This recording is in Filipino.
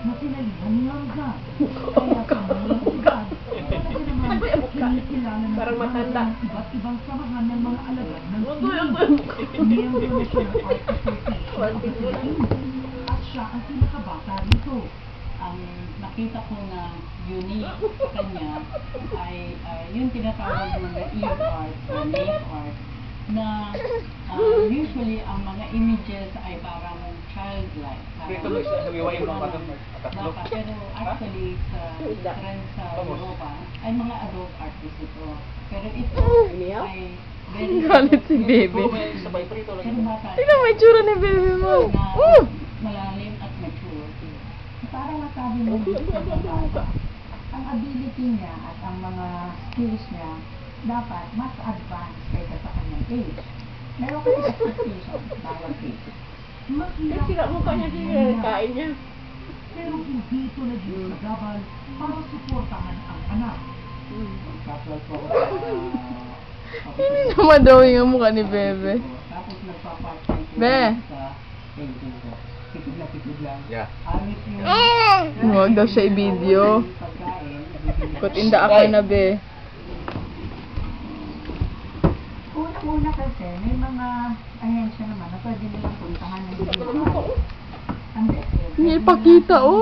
na pinalihan ni Langga. Kaya pangalagaan, talaga naman kinikilala na Parang matanda. ng iba't ibang samahan ng mga alagad ng Pilipinas. Miyembro na siya ng Art Association of the Philippines at siya ang pinakabata rito. Ang nakita ko na unique sa kanya ay yung tinatawag mo na ear art or nail art na usually ang mga images ay parang childlike. Pero actually sa trend sa Europa ay mga adult artists ito. Pero ito ay very Galit si baby. Tingnan mo yung tsura ni baby mo. malalim at mature. Para masabi mo dito sa bata, ang ability niya at ang mga skills niya dapat mas advanced kaysa sa kanyang age. Meron kasi expectation bawat age. Mahirap Sira mo pa niya kain niya. pero hindi ito naging sagabal para suportahan ang anak. Hindi naman drawing ang mukha ni bebe. Tapos nagpa-part-time po Be. sa painting ko. Tipid lang. Yeah. Awit yung Huwag daw siya i-video. pagkain. Put in the aka na be. Una kasi, may mga ahensya naman na pwede nilang puntahan ng hindi. Hindi ipakita oh.